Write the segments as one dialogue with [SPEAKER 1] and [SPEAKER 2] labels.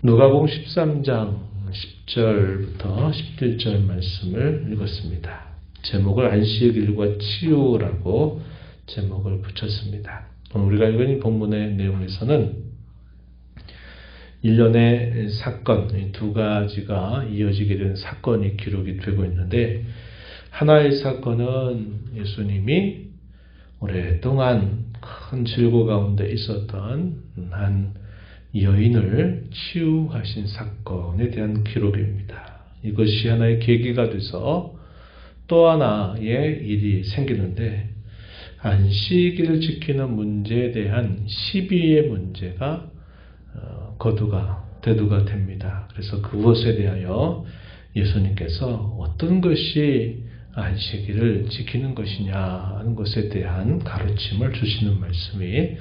[SPEAKER 1] 누가복음 13장 10절부터 11절 말씀을 읽었습니다. 제목을 안식일과 치유라고 제목을 붙였습니다. 우리가 읽은 이 본문의 내용에서는 일련의 사건, 두 가지가 이어지게 된 사건이 기록이 되고 있는데, 하나의 사건은 예수님이 오랫동안 큰 질고 가운데 있었던 한 여인을 치유하신 사건에 대한 기록입니다. 이것이 하나의 계기가 돼서 또 하나의 일이 생기는데, 안식일을 지키는 문제에 대한 시비의 문제가 대두가 됩니다. 그래서 그것에 대하여 예수님께서 어떤 것이 안식일을 지키는 것이냐 하는 것에 대한 가르침을 주시는 말씀이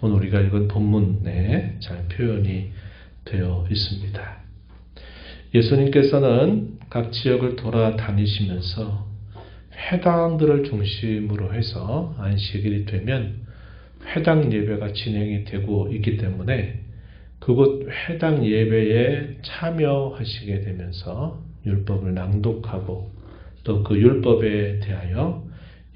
[SPEAKER 1] 오늘 우리가 읽은 본문에 잘 표현이 되어 있습니다. 예수님께서는 각 지역을 돌아다니시면서 회당들을 중심으로 해서 안식일이 되면 회당 예배가 진행이 되고 있기 때문에 그곳 회당 예배에 참여하시게 되면서 율법을 낭독하고 또 그 율법에 대하여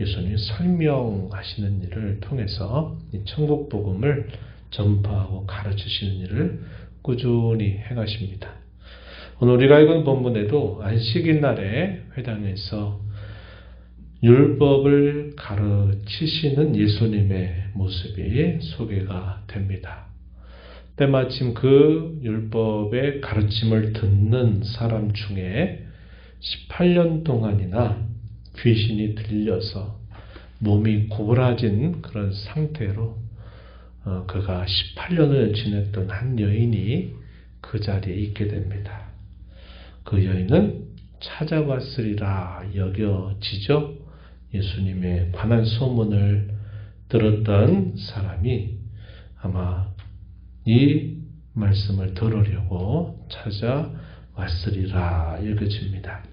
[SPEAKER 1] 예수님이 설명하시는 일을 통해서 이 천국 복음을 전파하고 가르치시는 일을 꾸준히 행하십니다. 오늘 우리가 읽은 본문에도 안식일 날에 회당에서 율법을 가르치시는 예수님의 모습이 소개가 됩니다. 때마침 그 율법의 가르침을 듣는 사람 중에 18년 동안이나 귀신이 들려서 몸이 고라진 그런 상태로 그가 18년을 지냈던 한 여인이 그 자리에 있게 됩니다. 그 여인은 찾아왔으리라 여겨지죠. 예수님의 관한 소문을 들었던 사람이 아마 이 말씀을 들으려고 찾아왔으리라 여겨집니다.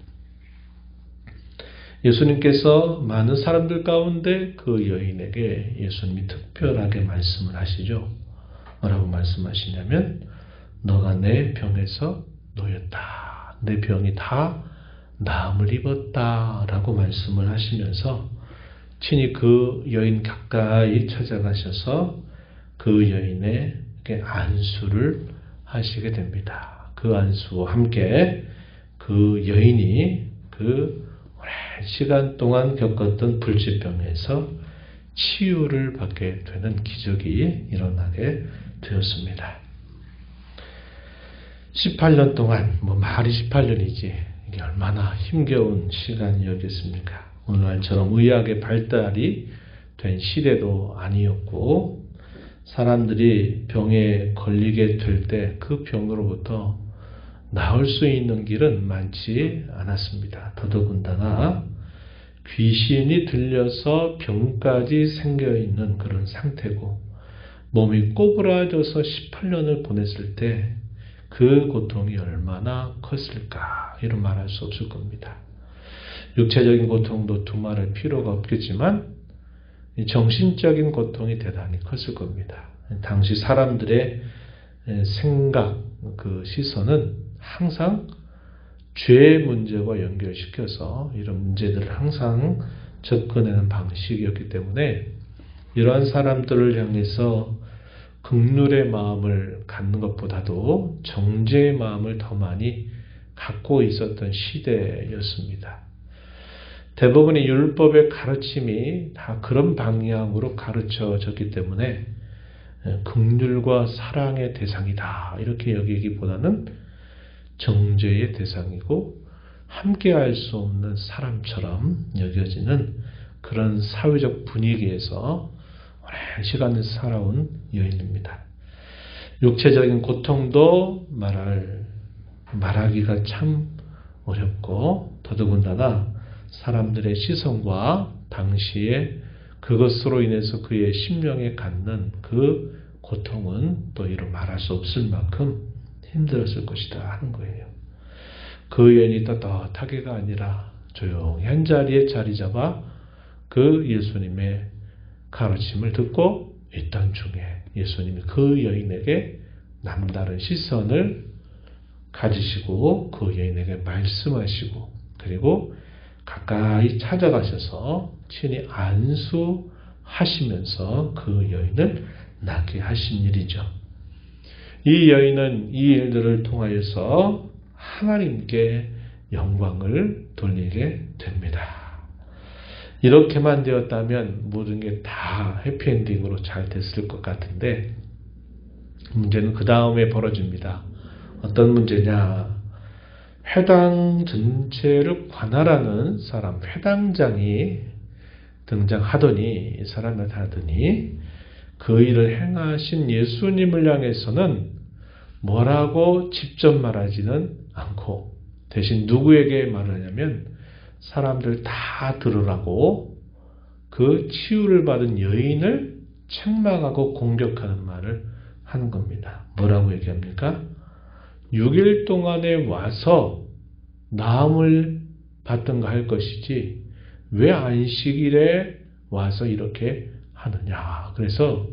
[SPEAKER 1] 예수님께서 많은 사람들 가운데 그 여인에게 예수님이 특별하게 말씀을 하시죠. 뭐라고 말씀하시냐면 너가 내 병에서 놓였다. 내 병이 다 나음을 입었다 라고 말씀을 하시면서 친히 그 여인 가까이 찾아가셔서 그 여인에게 안수를 하시게 됩니다. 그 안수와 함께 그 여인이 그 오랜 시간 동안 겪었던 불치병에서 치유를 받게 되는 기적이 일어나게 되었습니다. 18년 동안, 말이 18년이지 이게 얼마나 힘겨운 시간이었겠습니까? 오늘날처럼 의학의 발달이 된 시대도 아니었고 사람들이 병에 걸리게 될 때 그 병으로부터 나을 수 있는 길은 많지 않았습니다. 더더군다나 귀신이 들려서 병까지 생겨있는 그런 상태고 몸이 꼬부라져서 18년을 보냈을 때 그 고통이 얼마나 컸을까 이런 말할 수 없을 겁니다. 육체적인 고통도 두말할 필요가 없겠지만 정신적인 고통이 대단히 컸을 겁니다. 당시 사람들의 생각, 그 시선은 항상 죄의 문제와 연결시켜서 이런 문제들을 항상 접근하는 방식이었기 때문에 이러한 사람들을 향해서 긍휼의 마음을 갖는 것보다도 정죄의 마음을 더 많이 갖고 있었던 시대였습니다. 대부분의 율법의 가르침이 다 그런 방향으로 가르쳐졌기 때문에 긍휼과 사랑의 대상이다 이렇게 여기기보다는 정죄의 대상이고 함께할 수 없는 사람처럼 여겨지는 그런 사회적 분위기에서 오랜 시간을 살아온 여인입니다. 육체적인 고통도 말하기가 참 어렵고 더더군다나 사람들의 시선과 당시에 그것으로 인해서 그의 심령에 갖는 그 고통은 또 이루 말할 수 없을 만큼 힘들었을 것이다 하는 거예요. 그 여인이 떳떳하게가 아니라 조용히 한 자리에 자리 잡아 그 예수님의 가르침을 듣고 있던 중에 예수님이 그 여인에게 남다른 시선을 가지시고 그 여인에게 말씀하시고 그리고 가까이 찾아가셔서 친히 안수하시면서 그 여인을 낫게 하신 일이죠. 이 여인은 이 일들을 통하여서 하나님께 영광을 돌리게 됩니다. 이렇게만 되었다면 모든 게 다 해피엔딩으로 잘 됐을 것 같은데 문제는 그 다음에 벌어집니다. 어떤 문제냐? 회당 전체를 관할하는 사람, 회당장이 등장하더니 이 사람이 나타나더니 그 일을 행하신 예수님을 향해서는 뭐라고 직접 말하지는 않고 대신 누구에게 말을 하냐면 사람들 다 들으라고 그 치유를 받은 여인을 책망하고 공격하는 말을 하는 겁니다. 뭐라고 얘기합니까? 6일 동안에 와서 나음을 받든가 할 것이지 왜 안식일에 와서 이렇게 하느냐. 그래서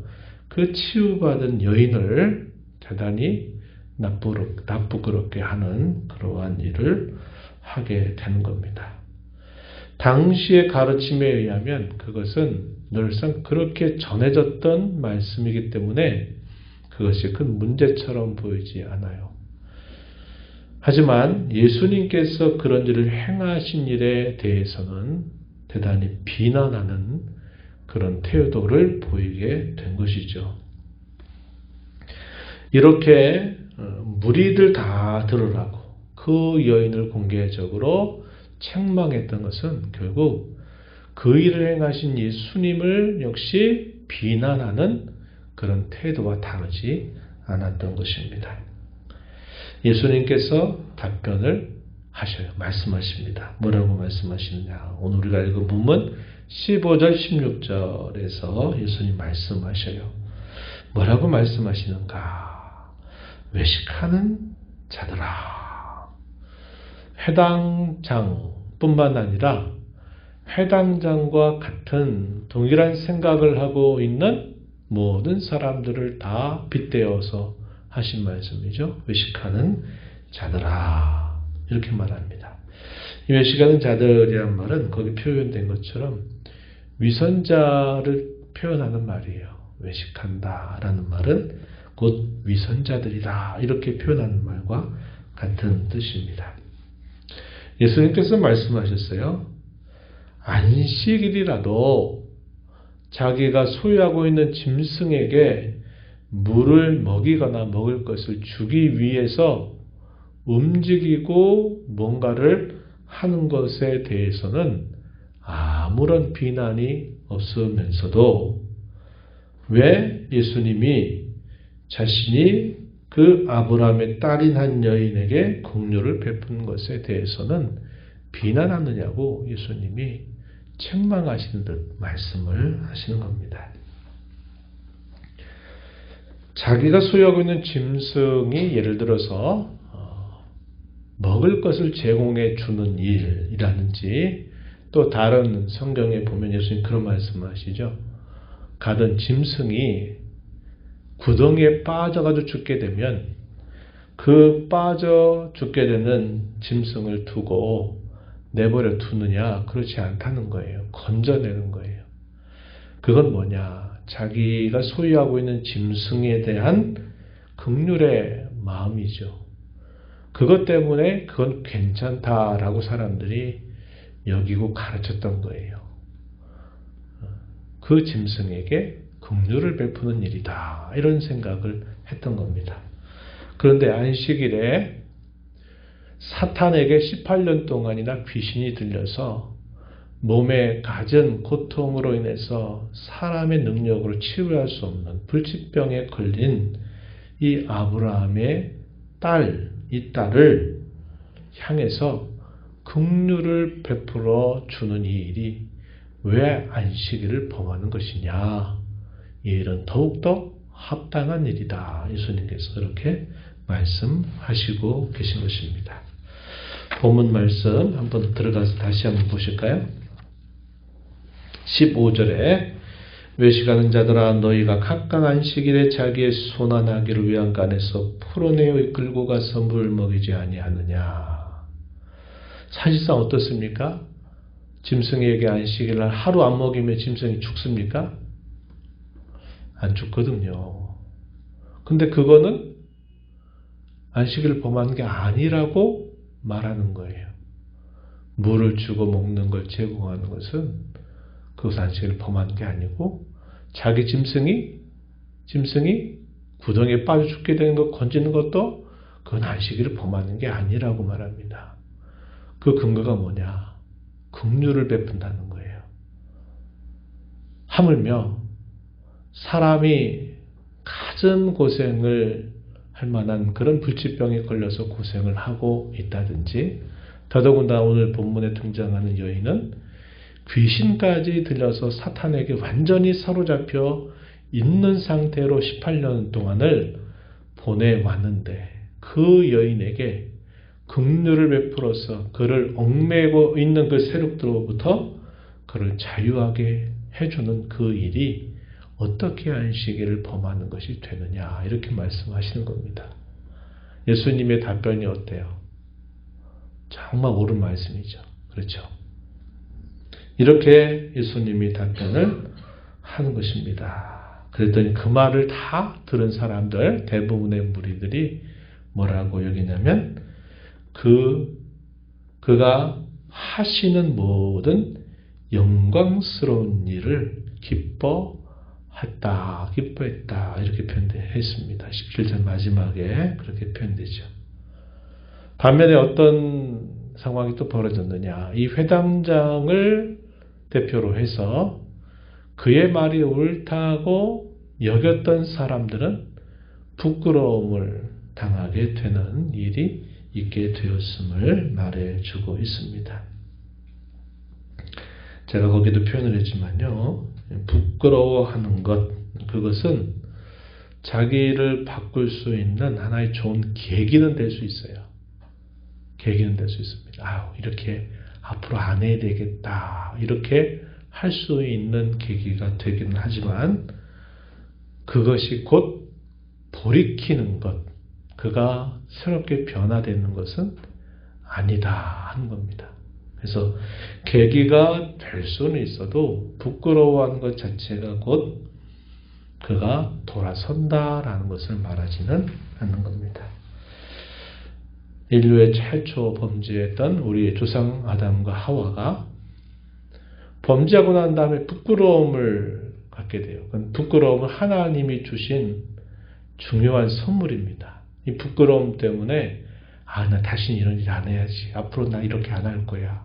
[SPEAKER 1] 그 치유받은 여인을 대단히 나쁘게 하는 그러한 일을 하게 되는 겁니다. 당시의 가르침에 의하면 그것은 늘상 그렇게 전해졌던 말씀이기 때문에 그것이 큰 문제처럼 보이지 않아요. 하지만 예수님께서 그런 일을 행하신 일에 대해서는 대단히 비난하는 그런 태도를 보이게 된 것이죠. 이렇게 무리들 다 들으라고 그 여인을 공개적으로 책망했던 것은 결국 그 일을 행하신 예수님을 역시 비난하는 그런 태도와 다르지 않았던 것입니다. 예수님께서 답변을 하셔요. 말씀하십니다. 뭐라고 말씀하시느냐? 오늘 우리가 읽은 본문 15절 16절에서 예수님 말씀하셔요. 뭐라고 말씀하시는가? 외식하는 자들아. 회당장뿐만 아니라 회당장과 같은 동일한 생각을 하고 있는 모든 사람들을 다 빗대어서 하신 말씀이죠. 외식하는 자들아. 이렇게 말합니다. 이 외식하는 자들이란 말은 거기 표현된 것처럼 위선자를 표현하는 말이에요. 외식한다라는 말은 곧 위선자들이다. 이렇게 표현하는 말과 같은 뜻입니다. 예수님께서 말씀하셨어요. 안식일이라도 자기가 소유하고 있는 짐승에게 물을 먹이거나 먹을 것을 주기 위해서 움직이고 뭔가를 하는 것에 대해서는 아무런 비난이 없으면서도 왜 예수님이 자신이 그 아브라함의 딸인 한 여인에게 긍휼을 베푼 것에 대해서는 비난하느냐고 예수님이 책망하시는 듯 말씀을 하시는 겁니다. 자기가 소유하고 있는 짐승이 예를 들어서 먹을 것을 제공해 주는 일이라든지 또 다른 성경에 보면 예수님 그런 말씀을 하시죠. 가던 짐승이 구덩이에 빠져가지고 죽게 되면 그 빠져 죽게 되는 짐승을 두고 내버려 두느냐? 그렇지 않다는 거예요. 건져내는 거예요. 그건 뭐냐? 자기가 소유하고 있는 짐승에 대한 긍휼의 마음이죠. 그것 때문에 그건 괜찮다라고 사람들이 여기고 가르쳤던 거예요. 그 짐승에게 긍휼을 베푸는 일이다. 이런 생각을 했던 겁니다. 그런데 안식일에 사탄에게 18년 동안이나 귀신이 들려서 몸에 갖은 고통으로 인해서 사람의 능력으로 치유할 수 없는 불치병에 걸린 이 아브라함의 이 딸을 향해서 긍휼을 베풀어 주는 이 일이 왜 안식일을 범하는 것이냐? 이 일은 더욱더 합당한 일이다. 예수님께서 그렇게 말씀하시고 계신 것입니다. 본문 말씀 한번 들어가서 다시 한번 보실까요? 15절에 외식하는 자들아 너희가 각각 안식일에 자기의 손안하기를 위한 간에서 풀어내어 이끌고 가서 물 먹이지 아니하느냐. 사실상 어떻습니까? 짐승에게 안식일날 하루 안 먹이면 짐승이 죽습니까? 안 죽거든요. 근데 그거는 안식일을 범하는 게 아니라고 말하는 거예요. 물을 주고 먹는 걸 제공하는 것은 그것은 안식일을 범하는 게 아니고 자기 짐승이 구덩이에 빠져 죽게 되는 것 건지는 것도 그건 안식일을 범하는 게 아니라고 말합니다. 그 근거가 뭐냐? 긍휼을 베푼다는 거예요. 하물며 사람이 갖은 고생을 할 만한 그런 불치병에 걸려서 고생을 하고 있다든지, 더더군다나 오늘 본문에 등장하는 여인은 귀신까지 들려서 사탄에게 완전히 사로잡혀 있는 상태로 18년 동안을 보내왔는데 그 여인에게 긍휼을 베풀어서 그를 얽매고 있는 그 세력들로부터 그를 자유하게 해주는 그 일이 어떻게 안식일을 범하는 것이 되느냐, 이렇게 말씀하시는 겁니다. 예수님의 답변이 어때요? 정말 옳은 말씀이죠. 그렇죠? 이렇게 예수님이 답변을 하는 것입니다. 그랬더니 그 말을 다 들은 사람들, 대부분의 무리들이 뭐라고 여기냐면 그가 하시는 모든 영광스러운 일을 기뻐했다, 이렇게 표현했습니다. 17절 마지막에 그렇게 표현되죠. 반면에 어떤 상황이 또 벌어졌느냐. 이 회당장을 대표로 해서 그의 말이 옳다고 여겼던 사람들은 부끄러움을 당하게 되는 일이 있게 되었음을 말해주고 있습니다. 제가 거기도 표현을 했지만요. 부끄러워하는 것, 그것은 자기를 바꿀 수 있는 하나의 좋은 계기는 될 수 있어요. 계기는 될 수 있습니다. 이렇게 앞으로 안 해야 되겠다, 이렇게 할 수 있는 계기가 되기는 하지만 그것이 곧 돌이키는 것, 그가 새롭게 변화되는 것은 아니다 하는 겁니다. 그래서 계기가 될 수는 있어도 부끄러워하는 것 자체가 곧 그가 돌아선다라는 것을 말하지는 않는 겁니다. 인류의 최초 범죄했던 우리의 조상 아담과 하와가 범죄하고 난 다음에 부끄러움을 갖게 돼요. 부끄러움은 하나님이 주신 중요한 선물입니다. 이 부끄러움 때문에 나 다시 이런 일 안 해야지, 앞으로 나 이렇게 안 할 거야,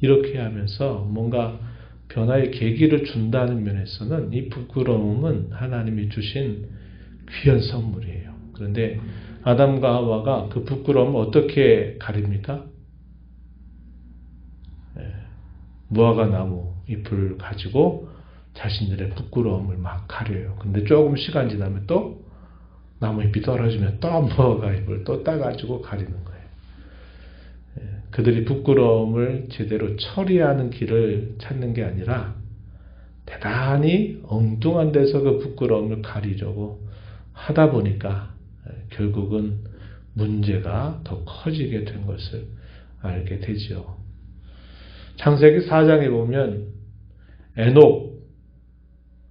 [SPEAKER 1] 이렇게 하면서 뭔가 변화의 계기를 준다는 면에서는 이 부끄러움은 하나님이 주신 귀한 선물이에요. 그런데 아담과 하와가 그 부끄러움을 어떻게 가립니까? 무화과 나무 잎을 가지고 자신들의 부끄러움을 막 가려요. 근데 조금 시간 지나면 또 나무 잎이 떨어지면 또 무화과 잎을 또 따가지고 가리는 거예요. 그들이 부끄러움을 제대로 처리하는 길을 찾는 게 아니라 대단히 엉뚱한 데서 그 부끄러움을 가리려고 하다 보니까 결국은 문제가 더 커지게 된 것을 알게 되죠. 창세기 4장에 보면 에녹,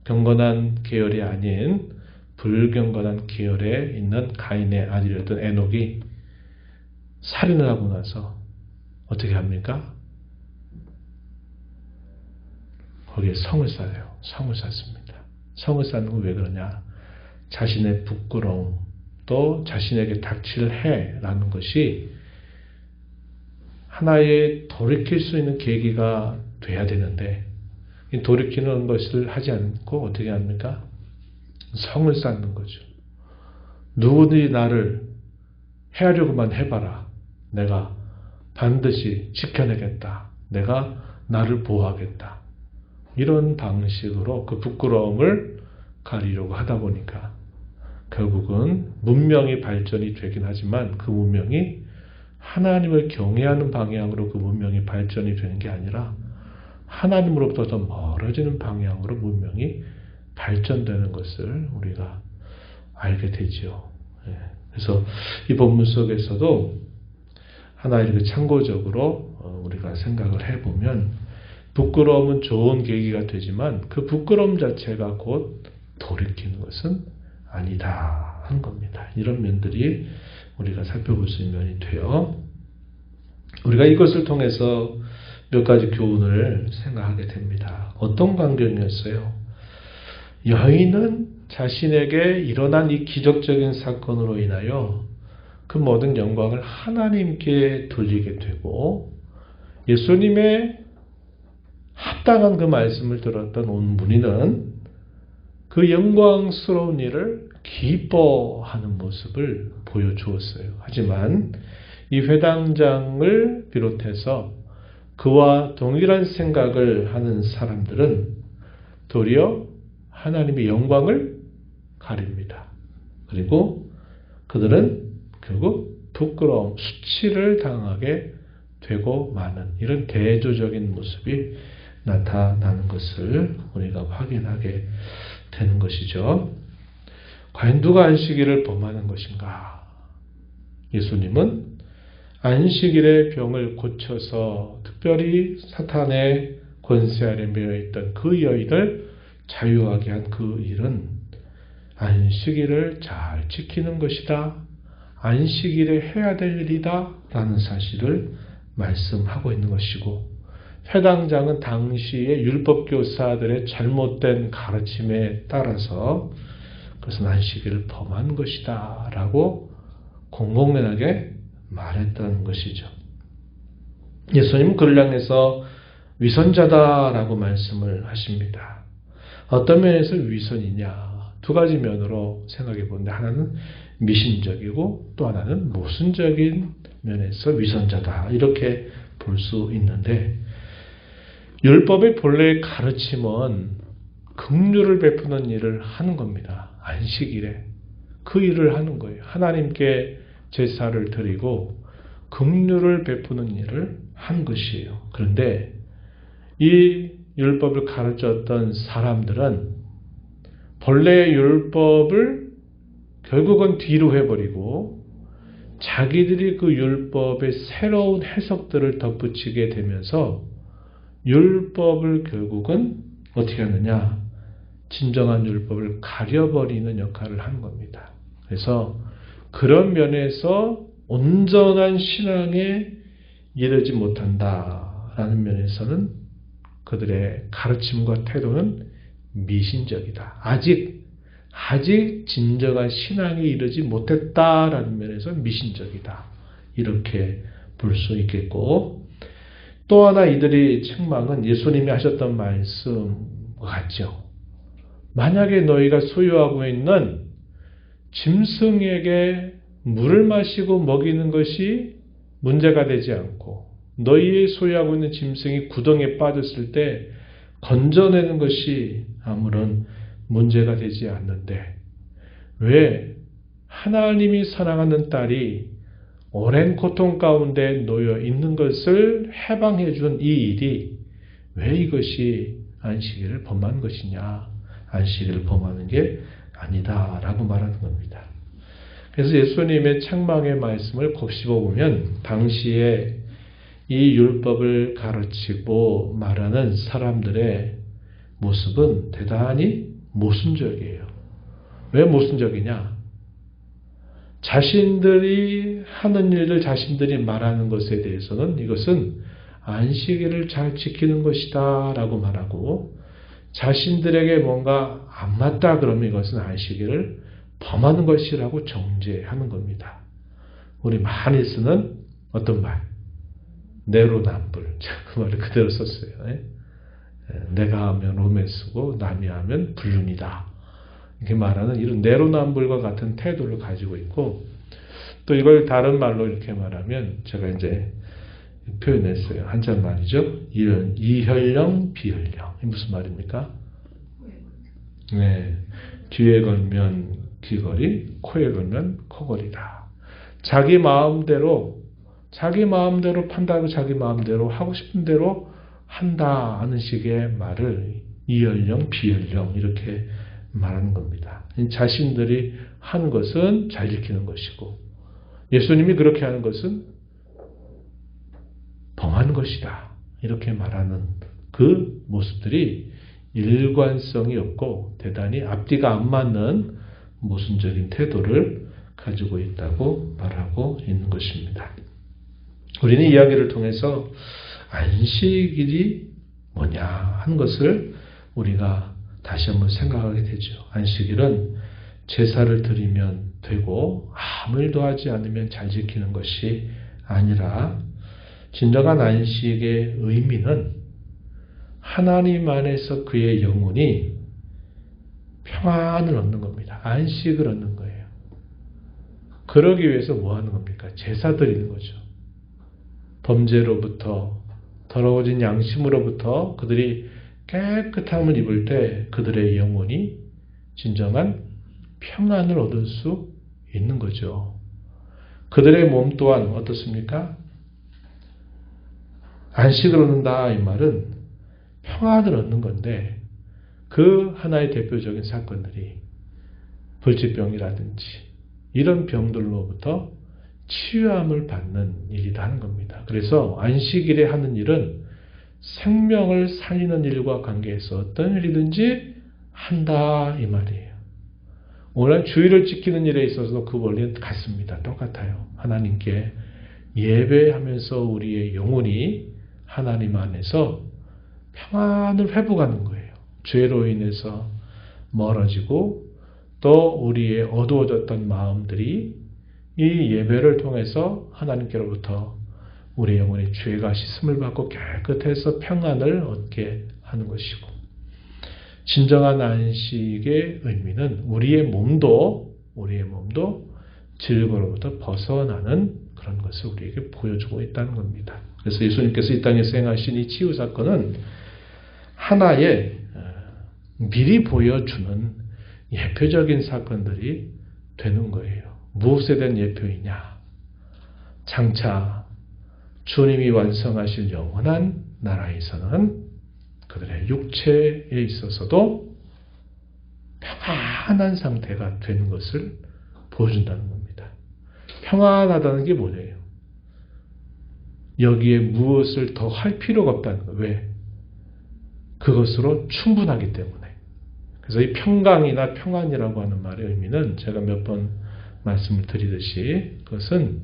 [SPEAKER 1] 경건한 계열이 아닌 불경건한 계열에 있는 가인의 아들이었던 에녹이 살인을 하고 나서 어떻게 합니까? 거기에 성을 쌓아요. 성을 쌓습니다. 성을 쌓는 건 왜 그러냐? 자신의 부끄러움, 또 자신에게 닥칠 해라는 것이 하나의 돌이킬 수 있는 계기가 돼야 되는데, 이 돌이키는 것을 하지 않고 어떻게 합니까? 성을 쌓는 거죠. 누구든지 나를 해하려고만 해봐라, 내가 반드시 지켜내겠다, 내가 나를 보호하겠다, 이런 방식으로 그 부끄러움을 가리려고 하다 보니까 결국은 문명이 발전이 되긴 하지만 그 문명이 하나님을 경외하는 방향으로 그 문명이 발전이 되는 게 아니라 하나님으로부터 더 멀어지는 방향으로 문명이 발전되는 것을 우리가 알게 되죠. 그래서 이 본문 속에서도 하나 이렇게 참고적으로 우리가 생각을 해보면 부끄러움은 좋은 계기가 되지만 그 부끄러움 자체가 곧 돌이키는 것은 아니다 한 겁니다. 이런 면들이 우리가 살펴볼 수 있는 면이 돼요. 우리가 이것을 통해서 몇 가지 교훈을 생각하게 됩니다. 어떤 광경이었어요? 여인은 자신에게 일어난 이 기적적인 사건으로 인하여 그 모든 영광을 하나님께 돌리게 되고 예수님의 합당한 그 말씀을 들었던 온 무리는 그 영광스러운 일을 기뻐하는 모습을 보여주었어요. 하지만 이 회당장을 비롯해서 그와 동일한 생각을 하는 사람들은 도리어 하나님의 영광을 가립니다. 그리고 그들은 결국 부끄러움, 수치를 당하게 되고 마는 이런 대조적인 모습이 나타나는 것을 우리가 확인하게 되는 것이죠. 과연 누가 안식일을 범하는 것인가? 예수님은 안식일의 병을 고쳐서 특별히 사탄의 권세 아래 매여있던 그 여인을 자유하게 한 그 일은 안식일을 잘 지키는 것이다. 안식일에 해야 될 일이다. 라는 사실을 말씀하고 있는 것이고 회당장은 당시의 율법교사들의 잘못된 가르침에 따라서 그것은 안식일을 범한 것이다. 라고 공공연하게 말했다는 것이죠. 예수님은 그를 향해서 위선자다라고 말씀을 하십니다. 어떤 면에서 위선이냐? 두 가지 면으로 생각해 보는데 하나는 미신적이고 또 하나는 모순적인 면에서 위선자다. 이렇게 볼 수 있는데 율법의 본래의 가르침은 긍휼을 베푸는 일을 하는 겁니다. 안식일에 그 일을 하는 거예요. 하나님께 제사를 드리고 긍휼을 베푸는 일을 한 것이에요. 그런데 이 율법을 가르쳤던 사람들은 본래의 율법을 결국은 뒤로 해버리고 자기들이 그 율법의 새로운 해석들을 덧붙이게 되면서 율법을 결국은 어떻게 하느냐? 진정한 율법을 가려버리는 역할을 하는 겁니다. 그래서 그런 면에서 온전한 신앙에 이르지 못한다라는 면에서는 그들의 가르침과 태도는 미신적이다. 아직 진정한 신앙에 이르지 못했다라는 면에서 미신적이다. 이렇게 볼 수 있겠고 또 하나 이들의 책망은 예수님이 하셨던 말씀과 같죠. 만약에 너희가 소유하고 있는 짐승에게 물을 마시고 먹이는 것이 문제가 되지 않고 너희의 소유하고 있는 짐승이 구덩이에 빠졌을 때 건져내는 것이 아무런 문제가 되지 않는데 왜 하나님이 사랑하는 딸이 오랜 고통 가운데 놓여 있는 것을 해방해 준 이 일이 왜 이것이 안식일을 범한 것이냐? 안식일을 범하는 게 아니다 라고 말하는 겁니다. 그래서 예수님의 책망의 말씀을 곱씹어 보면 당시에 이 율법을 가르치고 말하는 사람들의 모습은 대단히 모순적이에요. 왜 모순적이냐? 자신들이 하는 일을 자신들이 말하는 것에 대해서는 이것은 안식일을 잘 지키는 것이다 라고 말하고 자신들에게 뭔가 안 맞다 그러면 이것은 안식일을 범하는 것이라고 정죄하는 겁니다. 우리 많이 쓰는 어떤 말? 내로남불. 그 말을 그대로 썼어요. 내가 하면 로맨스고 남이 하면 불륜이다. 이렇게 말하는 이런 내로남불과 같은 태도를 가지고 있고 또 이걸 다른 말로 이렇게 말하면 제가 이제 표현했어요. 한자 말이죠. 이혈령, 비혈령. 이 무슨 말입니까? 네. 귀에 걸면 귀걸이, 코에 걸면 코걸이다. 자기 마음대로 판단하고 자기 마음대로 하고 싶은 대로 한다 하는 식의 말을 이혈령, 비혈령 이렇게 말하는 겁니다. 자신들이 하는 것은 잘 지키는 것이고 예수님이 그렇게 하는 것은 범한 것이다. 이렇게 말하는 그 모습들이 일관성이 없고 대단히 앞뒤가 안 맞는 모순적인 태도를 가지고 있다고 말하고 있는 것입니다. 우리는 이야기를 통해서 안식일이 뭐냐 하는 것을 우리가 다시 한번 생각하게 되죠. 안식일은 제사를 드리면 되고 아무 일도 하지 않으면 잘 지키는 것이 아니라 진정한 안식의 의미는 하나님 안에서 그의 영혼이 평안을 얻는 겁니다. 안식을 얻는 거예요. 그러기 위해서 뭐 하는 겁니까? 제사 드리는 거죠. 범죄로부터 더러워진 양심으로부터 그들이 깨끗함을 입을 때 그들의 영혼이 진정한 평안을 얻을 수 있는 거죠. 그들의 몸 또한 어떻습니까? 안식을 얻는다 이 말은 평안을 얻는 건데 그 하나의 대표적인 사건들이 불치병이라든지 이런 병들로부터 치유함을 받는 일이다 하는 겁니다. 그래서 안식일에 하는 일은 생명을 살리는 일과 관계해서 어떤 일이든지 한다 이 말이에요. 오늘 주일을 지키는 일에 있어서도 그 원리는 같습니다. 똑같아요. 하나님께 예배하면서 우리의 영혼이 하나님 안에서 평안을 회복하는 거예요. 죄로 인해서 멀어지고 또 우리의 어두워졌던 마음들이 이 예배를 통해서 하나님께로부터 우리 영혼의 죄가 씻음을 받고 깨끗해서 평안을 얻게 하는 것이고 진정한 안식의 의미는 우리의 몸도 질고로부터 벗어나는 그런 것을 우리에게 보여주고 있다는 겁니다. 그래서 예수님께서 이 땅에서 행하신 이 치유 사건은 하나의 미리 보여주는 예표적인 사건들이 되는 거예요. 무엇에 대한 예표이냐? 장차 주님이 완성하실 영원한 나라에서는 그들의 육체에 있어서도 평안한 상태가 되는 것을 보여준다는 겁니다. 평안하다는 게 뭐예요? 여기에 무엇을 더 할 필요가 없다는 거예요. 왜? 그것으로 충분하기 때문에. 그래서 이 평강이나 평안이라고 하는 말의 의미는 제가 몇 번 말씀을 드리듯이 그것은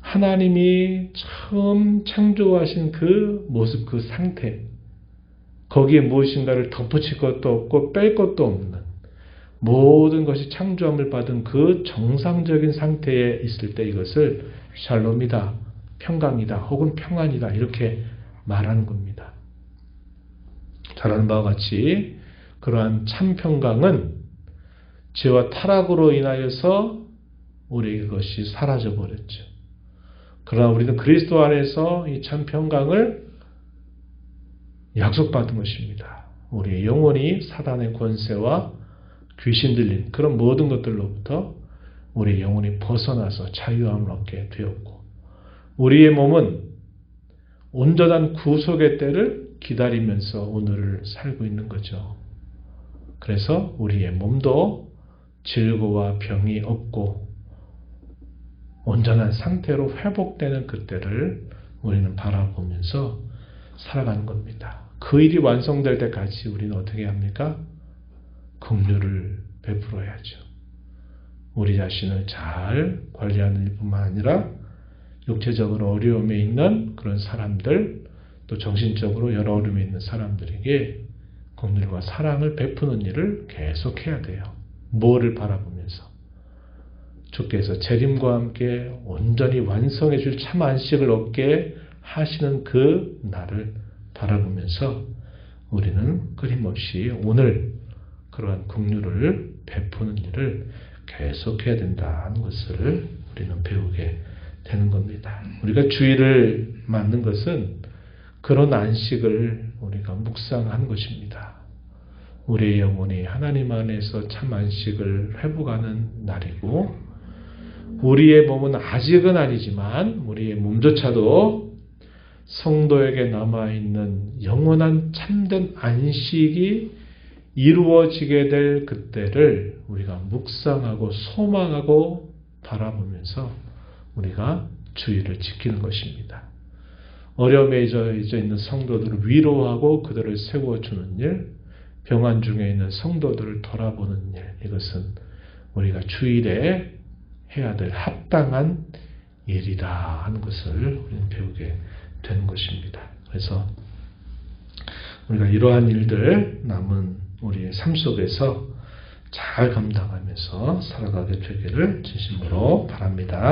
[SPEAKER 1] 하나님이 처음 창조하신 그 모습, 그 상태, 거기에 무엇인가를 덧붙일 것도 없고 뺄 것도 없는 모든 것이 창조함을 받은 그 정상적인 상태에 있을 때 이것을 샬롬이다, 평강이다, 혹은 평안이다 이렇게 말하는 겁니다. 잘 아는 바와 같이 그러한 참 평강은 죄와 타락으로 인하여서 우리에게 그것이 사라져 버렸죠. 그러나 우리는 그리스도 안에서 이 참 평강을 약속받은 것입니다. 우리의 영혼이 사단의 권세와 귀신 들린 그런 모든 것들로부터 우리의 영혼이 벗어나서 자유함을 얻게 되었고 우리의 몸은 온전한 구속의 때를 기다리면서 오늘을 살고 있는 거죠. 그래서 우리의 몸도 질고와 병이 없고 온전한 상태로 회복되는 그때를 우리는 바라보면서 살아가는 겁니다. 그 일이 완성될 때까지 우리는 어떻게 합니까? 긍휼을 베풀어야죠. 우리 자신을 잘 관리하는 일뿐만 아니라 육체적으로 어려움에 있는 그런 사람들 또 정신적으로 여러 어려움에 있는 사람들에게 긍휼과 사랑을 베푸는 일을 계속해야 돼요. 뭐를 바라보면서? 주께서 재림과 함께 온전히 완성해 줄 참 안식을 얻게 하시는 그 날을 바라보면서 우리는 끊임없이 오늘 그러한 긍휼을 베푸는 일을 계속해야 된다는 것을 우리는 배우게 되는 겁니다. 우리가 주일을 맞는 것은 그런 안식을 우리가 묵상하는 것입니다. 우리의 영혼이 하나님 안에서 참 안식을 회복하는 날이고 우리의 몸은 아직은 아니지만 우리의 몸조차도 성도에게 남아있는 영원한 참된 안식이 이루어지게 될 그때를 우리가 묵상하고 소망하고 바라보면서 우리가 주의를 지키는 것입니다. 어려움에 젖어 있는 성도들을 위로하고 그들을 세워주는 일, 병환 중에 있는 성도들을 돌아보는 일, 이것은 우리가 주일에 해야 될 합당한 일이다 하는 것을 우리는 배우게 되는 것입니다. 그래서 우리가 이러한 일들 남은 우리의 삶 속에서 잘 감당하면서 살아가게 되기를 진심으로 바랍니다.